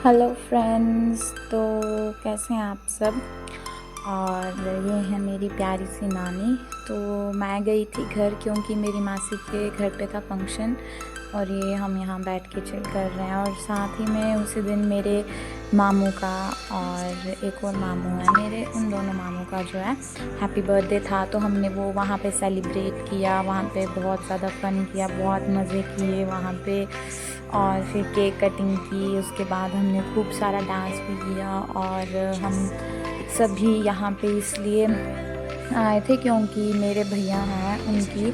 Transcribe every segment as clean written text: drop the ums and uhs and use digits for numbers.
Hello friends, तो कैसे हैं आप सब। और ये है मेरी प्यारी सी नानी। तो मैं गई थी घर क्योंकि मेरी मासी के घर पे था फंक्शन, और ये हम यहाँ बैठ के चिल कर रहे हैं। और साथ ही में उसी दिन मेरे मामू का और एक और मामू है मेरे, उन दोनों मामू का जो है हैप्पी बर्थडे था। तो हमने वो वहाँ पे सेलिब्रेट किया, वहाँ पे बहुत ज़्यादा फ़न किया, बहुत मज़े किए वहाँ पे। और फिर केक कटिंग की, उसके बाद हमने खूब सारा डांस भी किया। और हम सभी यहाँ पे इसलिए आए थे क्योंकि मेरे भैया हैं, उनकी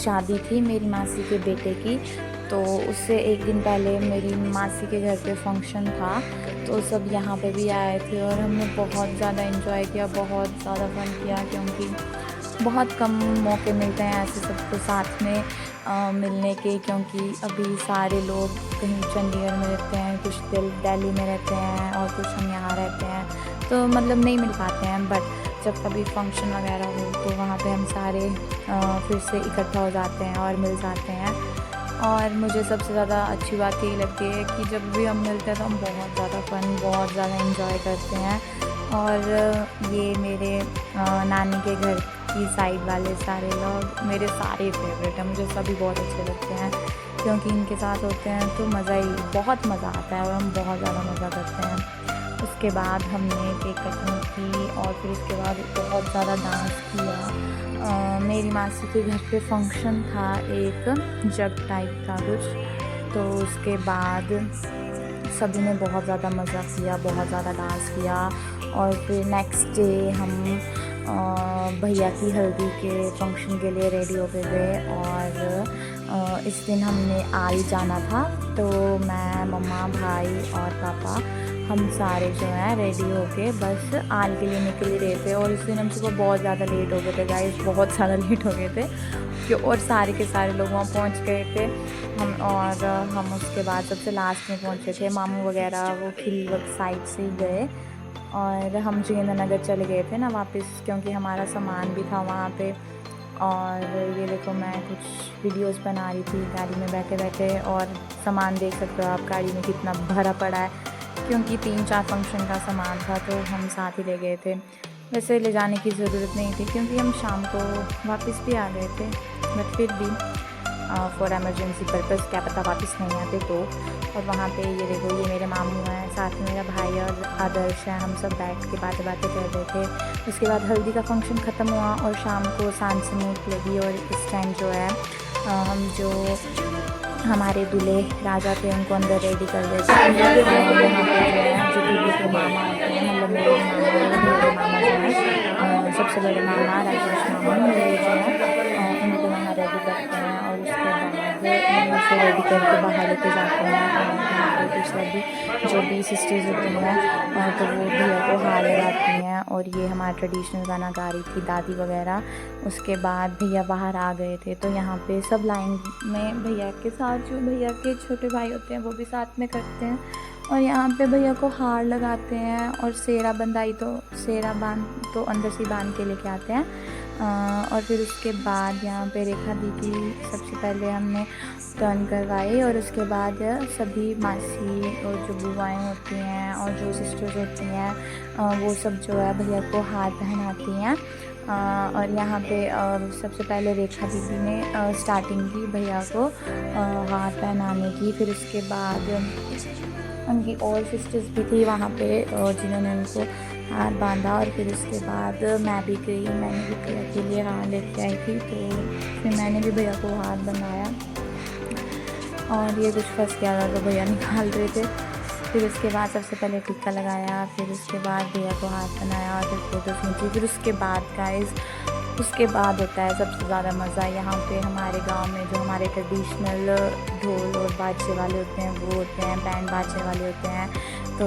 शादी थी मेरी मासी के बेटे की। तो उससे एक दिन पहले मेरी मासी के घर पे फंक्शन था, तो सब यहाँ पे भी आए थे। और हमने बहुत ज़्यादा एंजॉय किया, बहुत ज़्यादा फन किया, क्योंकि बहुत कम मौके मिलते हैं ऐसे सबको साथ में मिलने के। क्योंकि अभी सारे लोग कहीं चंडीगढ़ में रहते हैं, कुछ दिल्ली में रहते हैं, और कुछ हम यहाँ रहते हैं, तो मतलब नहीं मिल पाते हैं। बट जब कभी फंक्शन वगैरह हो तो वहाँ पे हम सारे फिर से इकट्ठा हो जाते हैं और मिल जाते हैं। और मुझे सबसे ज़्यादा अच्छी बात यही लगती है कि जब भी हम मिलते हैं तो हम बहुत ज़्यादा फ़न, बहुत ज़्यादा एंजॉय करते हैं। और ये मेरे नानी के घर की साइड वाले सारे लोग मेरे सारे फेवरेट हैं, मुझे सभी बहुत अच्छे लगते हैं, क्योंकि इनके साथ होते हैं तो मज़ा ही बहुत मज़ा आता है और हम बहुत ज़्यादा मज़ा करते हैं। उसके बाद हमने केक कटिंग की और फिर उसके बाद बहुत ज़्यादा डांस किया। मेरी मासी के घर पे फंक्शन था, एक जग टाइप था कुछ, तो उसके बाद सभी ने बहुत ज़्यादा मज़ा किया, बहुत ज़्यादा डांस किया। और फिर नेक्स्ट डे हम भैया की हल्दी के फंक्शन के लिए रेडी हो गए। और इस दिन हमने आल जाना था, तो मैं, मम्मा, भाई और पापा, हम सारे जो हैं रेडी होके बस आल के लिए निकल ही रहे थे। और उस दिन हम सुबह बहुत ज़्यादा लेट हो गए थे गाइस, बहुत ज़्यादा लेट हो गए थे और सारे के सारे लोग वहाँ पहुँच गए थे। हम उसके बाद सबसे लास्ट में पहुँचे थे। मामू वगैरह वो खिल साइड से ही गए, और हम जोगिंद्रनगर चले गए थे ना वापस, क्योंकि हमारा सामान भी था वहाँ पे। और ये देखो, मैं कुछ वीडियोस बना रही थी गाड़ी में बैठे बैठे, और सामान देख सकते हो आप गाड़ी में कितना भरा पड़ा है, क्योंकि 3-4 फंक्शन का सामान था तो हम साथ ही ले गए थे। वैसे ले जाने की ज़रूरत नहीं थी क्योंकि हम शाम को वापस भी आ गए थे, बट फिर भी फॉर एमरजेंसी पर्पज़, क्या पता वापस नहीं आते तो। और वहाँ पे ये देखो, ये मेरे मामू हैं, साथ में मेरा भाई और आदर्श है, हम सब बैठ के बातें कर रहे थे। उसके बाद हल्दी का फंक्शन ख़त्म हुआ और शाम को सांझ समूह लगी। और इस टाइम जो है हम जो हमारे दूल्हे राजा थे उनको अंदर रेडी कर देते हैं। यहाँ पे जो है जो दूल्हे के मामा होते हैं, मतलब मेरे मामा जो है सबसे बड़े मामा राजेश मामा, ये जो है उनको वहाँ रेडी करते हैं। और उसके बाद उन्हें से रेडी करके बाहर लेके जाते हैं। और यहाँ पे फिर सभी जो भी सिस्टर्स होती हैं तो वो भैया को हार लगाती हैं। और ये हमारा ट्रेडिशनल गाना गा रही थी दादी वगैरह। उसके बाद भैया बाहर आ गए थे, तो यहाँ पे सब लाइन में भैया के साथ, जो भैया के छोटे भाई होते हैं वो भी साथ में करते हैं। और यहाँ पे भैया को हार लगाते हैं और सेहरा बंधाई, तो सेहरा बांध तो अंदर से बांध के लेके आते हैं। और फिर उसके बाद यहाँ पे रेखा दी की सबसे पहले हमने टर्न करवाई। और उसके बाद सभी मासी और जो बुआएँ होती हैं और जो सिस्टर्स होती हैं वो सब जो है भैया को हार पहनाती हैं। और यहाँ पे सबसे पहले रेखा दीदी ने स्टार्टिंग की भैया को हार पहनाने की। फिर उसके बाद उनकी और सिस्टर्स भी थी वहाँ पे जिन्होंने उनको हार बांधा। और फिर उसके बाद मैं भी गई, मैंने भी भैया के लिए हार लेके आई थी, तो फिर मैंने भी भैया को हार बनवाया। और ये कुछ फंस गया था तो भैया निकाल रहे थे। फिर उसके बाद सबसे पहले टीका लगाया, फिर उसके बाद भैया को हाथ बनाया और फिर फोटोज खींची। फिर उसके बाद गाइस, उसके बाद होता है सबसे ज़्यादा मज़ा। यहाँ पे हमारे गांव में जो हमारे ट्रेडिशनल ढोल और बाजे वाले होते हैं वो होते हैं, बैंड बाजे वाले होते हैं। तो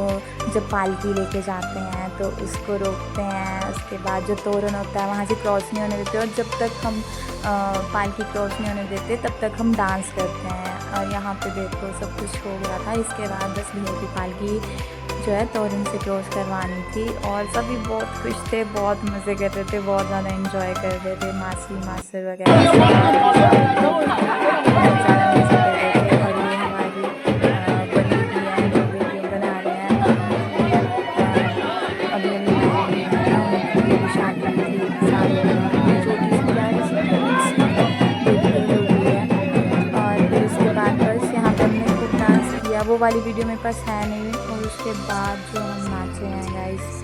जब पालकी लेके जाते हैं तो उसको रोकते हैं, उसके बाद जो तोरण होता है वहाँ से क्रॉस नहीं होने देते। और जब तक हम पालकी क्रॉस नहीं होने देते तब तक हम डांस करते हैं। और यहाँ पे देखो सब कुछ हो गया था। इसके बाद बस भैया की पालकी जो है तोरण से क्रॉस करवानी थी। और सभी बहुत खुश थे, बहुत मज़े कर रहे थे, बहुत ज़्यादा एंजॉय कर रहे थे। मासी मासर वगैरह बहुत ज़्यादा मज़े कर रहे थे। और ये हमारी बड़ी भी है, जो वीडियो बना रहे हैं, वो वाली वीडियो मेरे पास है नहीं। और उसके बाद जो हम नाचे हैं गाइस,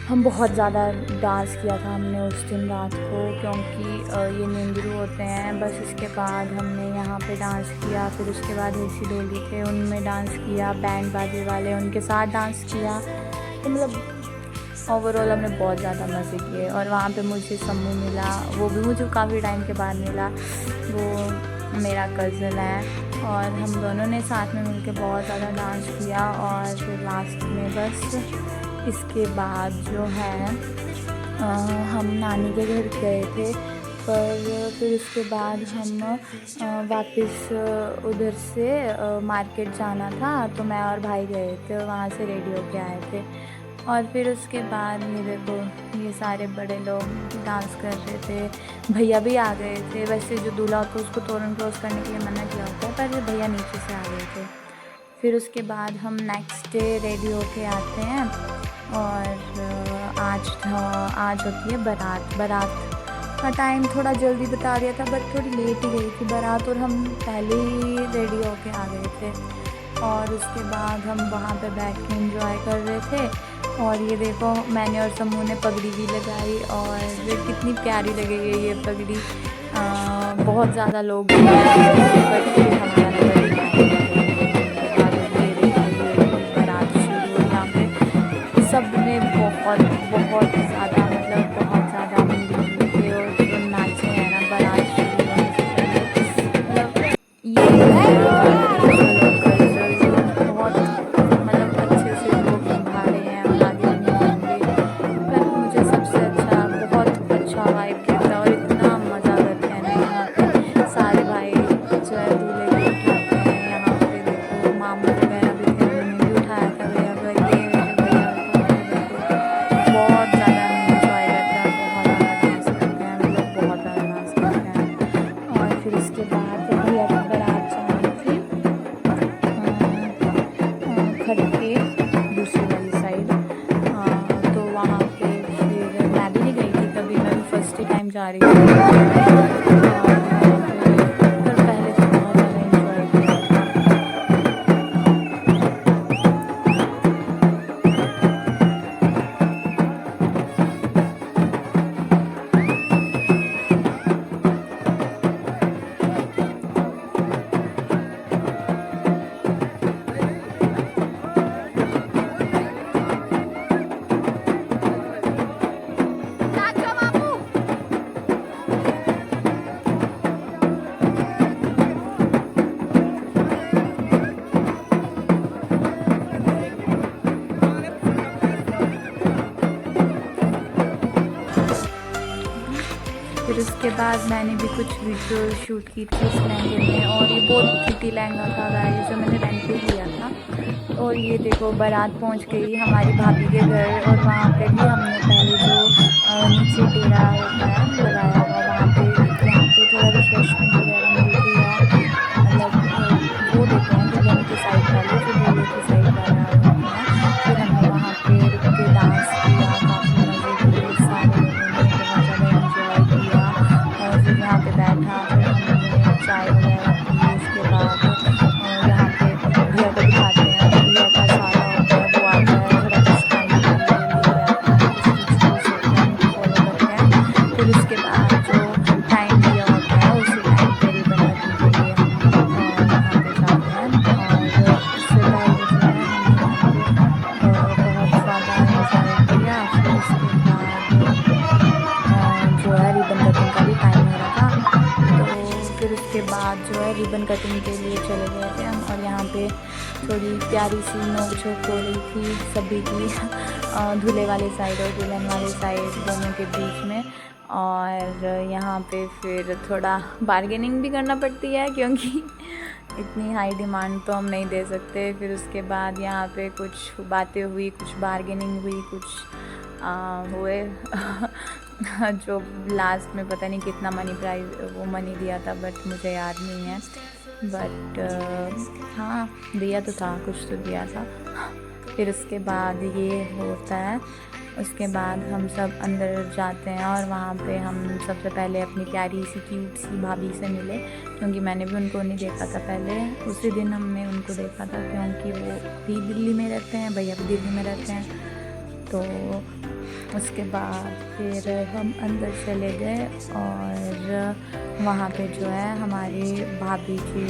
हम बहुत ज़्यादा डांस किया था हमने उस दिन रात को, क्योंकि ये निंदरू होते हैं। बस इसके बाद हमने यहाँ पे डांस किया, फिर उसके बाद ऐसी डोली थे उनमें डांस किया, बैंड बाजे वाले उनके साथ डांस किया। तो मतलब ओवरऑल हमने बहुत ज़्यादा मज़े किए। और वहाँ पे मुझे सम्मू मिला, वो भी मुझे काफ़ी टाइम के बाद मिला। वो मेरा कज़न है और हम दोनों ने साथ में मिलकर बहुत ज़्यादा डांस किया। और फिर लास्ट में बस इसके बाद जो है हम नानी के घर गए थे, पर फिर उसके बाद हम वापस उधर से मार्केट जाना था, तो मैं और भाई गए थे, वहाँ से रेडी होके आए थे। और फिर उसके बाद ये देखो, ये सारे बड़े लोग डांस कर रहे थे, भैया भी आ गए थे। वैसे जो दूल्हा होता है उसको तोरण क्रॉस करने के लिए मना किया होता है, पर भैया नीचे से आ गए थे। फिर उसके बाद हम नेक्स्ट डे रेडी होके आते हैं और आज होती है बारात का टाइम थोड़ा जल्दी बता दिया था, बट थोड़ी लेट ही गई थी बारात, और हम पहले ही रेडी होके आ गए थे। और उसके बाद हम वहाँ पे बैठ के एंजॉय कर रहे थे। और ये देखो, मैंने और समूह ने पगड़ी भी लगाई, और कितनी प्यारी लगेगी ये पगड़ी। बहुत ज़्यादा लोग बट फिर हमारा सब ने बहुत ज़्यादा मतलब बहुत ज़्यादा मिली थे और जो नाचे हैं ना बारात शुरू होने से पहले, मतलब ये बहुत मतलब अच्छे से लोग निभा रहे हैं और आगे भी निभाएंगे। पर मुझे सबसे अच्छा बहुत अच्छा वाइब देता है और इतना मज़ा करते हैं ना यहाँ पे सारे भाई जो है दूल्हे को उठाते हैं। यहाँ पे देखो मामू वगैरह भी थे, उन्होंने भी उठाया था भैया को। बहुत ज़्यादा हम इंजॉय करते हैं, बहुत ज़्यादा डांस करते हैं, मतलब बहुत ज़्यादा डांस करते हैं। और फिर उसके बाद भैया की बारात जानी थी घर के दूसरी वाली साइड, तो वहाँ पे फिर मैं भी नहीं गई थी कभी, मैं भी फर्स्ट टाइम जा रही थी। पर पहले तो बहुत ज़्यादा इंजॉय किया था। फिर उसके बाद मैंने भी कुछ वीडियो शूट की थी इस लहंगे में, और ये बहुत प्रीटी लहंगा था गाइस जो मैंने रेंट पे लिया था। और ये देखो बारात पहुंच गई हमारी भाभी के घर, और वहाँ पे भी हमने पहले जो नीचे डेरा होता है लगाया हुआ, वहाँ पे थोड़ा रिफ्रेशमेंट वगैरह मिलती है, मतलब वो देते हैं दुल्हन की साइड वाले, जो दूल्हे की साइड वाले होते हैं। फिर हमने वहाँ पे रुक के डांस किया, काफ़ी मज़े किए, सारे लोगों ने बहुत ज़्यादा एंजॉय किया। और फिर यहाँ पे बैठा, फिर हमने चाय वगैरह पी। उसके बाद यहाँ पे भैया को दिखाते हैं, भैया का सारा होता है वो आता है, थोड़ा कुछ खाने के लिए लेके आता है, कुछ रिचुअल्स होते हैं उनको फॉलो करते हैं। फिर उसके बाद जो टाइम दिया होता है उसी टाइम पे रिबन कटिंग के लिए हम यहाँ पे जाते हैं। और उससे पहले जो है हम यहाँ पे बहुत ज़्यादा इंजॉय किया। फिर उसके बाद जो है रिबन कटिंग का भी टाइम हो रहा था, तो फिर उसके बाद जो है रिबन कटिंग के लिए चले गए थे हम। और यहाँ पे थोड़ी प्यारी सी नोक-झोंक हो रही थी सभी की, दूल्हे वाले साइड और दुल्हन वाले साइड दोनों के बीच में। और यहाँ पे फिर थोड़ा बार्गेनिंग भी करना पड़ती है, क्योंकि इतनी हाई डिमांड तो हम नहीं दे सकते। फिर उसके बाद यहाँ पे कुछ बातें हुई, कुछ बार्गेनिंग हुई, कुछ हुए जो लास्ट में पता नहीं कितना मनी दिया था, बट मुझे याद नहीं है। बट हाँ, दिया तो था, कुछ तो दिया था। फिर उसके बाद ये होता है उसके बाद हम सब अंदर जाते हैं और वहाँ पे हम सबसे पहले अपनी प्यारी सी क्यूट सी भाभी से मिले, क्योंकि मैंने भी उनको नहीं देखा था पहले। उसी दिन हमने उनको देखा था, क्योंकि वो भी दिल्ली में रहते हैं, भैया भी दिल्ली में रहते हैं। तो उसके बाद फिर हम अंदर चले गए और वहाँ पे जो है हमारे भाभी जी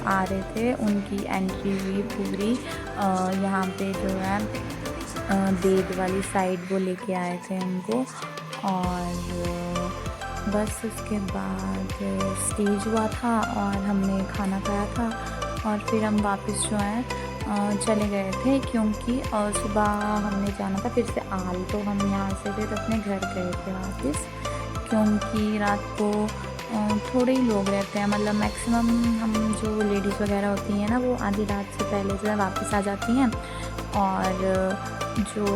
आ रहे थे, उनकी एंट्री हुई पूरी। यहाँ पे जो है देव वाली साइड वो लेके आए थे उनको, और बस उसके बाद स्टेज हुआ था और हमने खाना खाया था और फिर हम वापस जो है चले गए थे, क्योंकि सुबह हमने जाना था फिर से आल, तो हम यहाँ से फिर अपने घर गए थे वापस, क्योंकि रात को थोड़े ही लोग रहते हैं, मतलब मैक्सिमम हम जो लेडीज़ वगैरह होती हैं ना वो आधी रात से पहले जो है वापस आ जाती हैं, और जो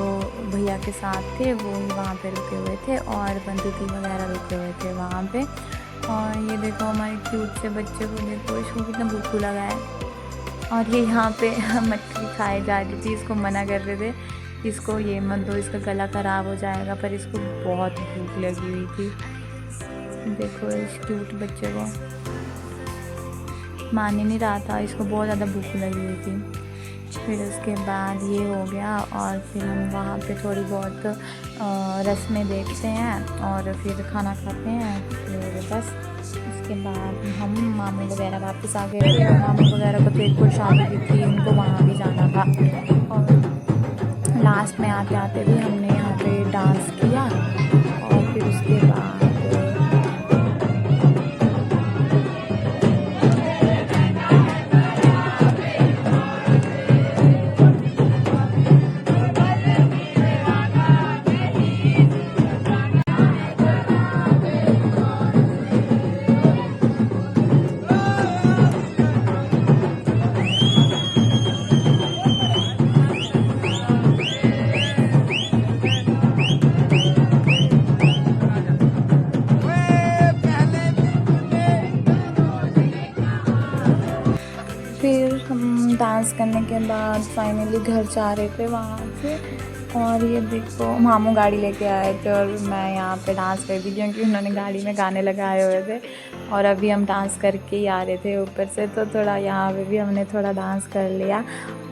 भैया के साथ थे वो ही वहाँ पे रुके हुए थे और बंदूकी वगैरह रुके हुए थे वहाँ पे। और ये देखो हमारे क्यूट से बच्चे को देखो, इसको कितना भूख लगा है, और ये यहाँ पे मछली खाए जा रही थी, इसको मना कर रहे थे इसको ये मत दो, इसका गला ख़राब हो जाएगा, पर इसको बहुत भूख लगी हुई थी। देखो इस क्यूट बच्चे को मान ही नहीं रहा था, इसको बहुत ज़्यादा भूख लगी हुई थी। फिर उसके बाद ये हो गया और फिर हम वहाँ पे थोड़ी बहुत रस्में देखते हैं और फिर खाना खाते हैं। फिर बस उसके बाद हम मामू वगैरह वापस आ गए थे, और मामू वगैरह को तो एक और शादी भी थी, उनको वहाँ भी जाना था। और लास्ट में आते आते भी हमने यहाँ पे डांस किया, और फिर उसके बाद हम डांस करने के बाद फाइनली घर जा रहे थे वहाँ से, और ये देखो मामू गाड़ी लेके आए थे और मैं यहाँ पे डांस कर दी, क्योंकि उन्होंने गाड़ी में गाने लगाए हुए थे, और अभी हम डांस करके ही आ रहे थे ऊपर से, तो थोड़ा यहाँ पे भी हमने थोड़ा डांस कर लिया।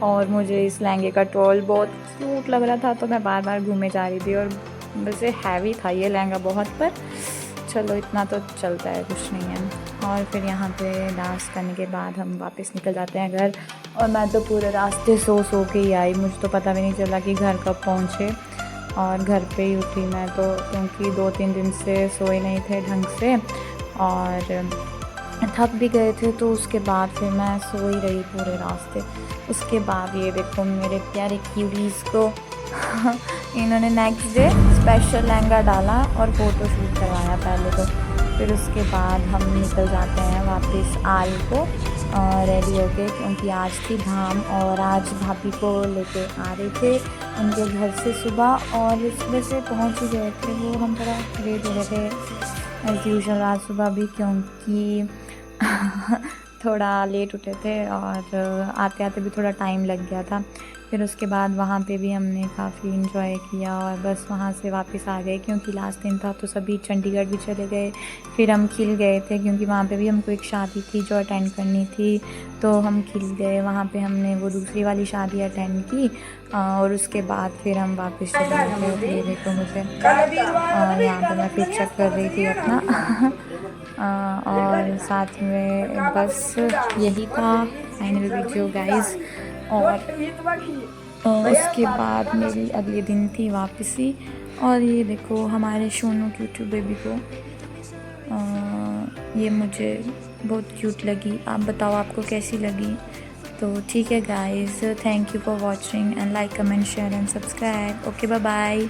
और मुझे इस लहंगे का टॉल बहुत क्यूट लग रहा था, तो मैं बार बार घूमे जा रही थी, और वैसे हैवी था ये लहंगा बहुत, पर चलो इतना तो चलता है, कुछ नहीं है। और फिर यहाँ पे डांस करने के बाद हम वापस निकल जाते हैं घर, और मैं तो पूरे रास्ते सो के ही आई, मुझे तो पता भी नहीं चला कि घर कब पहुँचे, और घर पे ही उठी मैं तो, क्योंकि 2-3 दिन से सोए नहीं थे ढंग से और थक भी गए थे, तो उसके बाद फिर मैं सो ही रही पूरे रास्ते। उसके बाद ये देखो मेरे प्यारे क्यूटीज़ को इन्होंने नेक्स्ट डे स्पेशल लहंगा डाला और फ़ोटो शूट करवाया पहले तो। फिर उसके बाद हम निकल जाते हैं वापस आल को रेडी होके, क्योंकि आज थी धाम, और आज भाभी को लेके आ रहे थे उनके घर से सुबह, और सुबह से पहुंच ही गए थे वो, हम थोड़ा लेट हो गए थे एज़ यूजुअल आज सुबह भी, क्योंकि थोड़ा लेट उठे थे और आते आते भी थोड़ा टाइम लग गया था। फिर उसके बाद वहाँ पे भी हमने काफ़ी इन्जॉय किया, और बस वहाँ से वापस आ गए, क्योंकि लास्ट दिन था तो सभी चंडीगढ़ भी चले गए। फिर हम खिल गए थे, क्योंकि वहाँ पे भी हमको एक शादी थी जो अटेंड करनी थी, तो हम खिल गए। वहाँ पे हमने वो दूसरी वाली शादी अटेंड की, और उसके बाद फिर हम वापस चले गए। ये देखो मुझे यहाँ पर मैं फिर चेक कर रही थी अपना और साथ में बस यही था फाइनल वीडियो गाइस। और उसके बाद मेरी अगले दिन थी वापसी, और ये देखो हमारे सोनू क्यूट बेबी को, ये मुझे बहुत क्यूट लगी। आप बताओ आपको कैसी लगी? तो ठीक है guys, thank you for watching and like comment share and subscribe. Okay bye bye.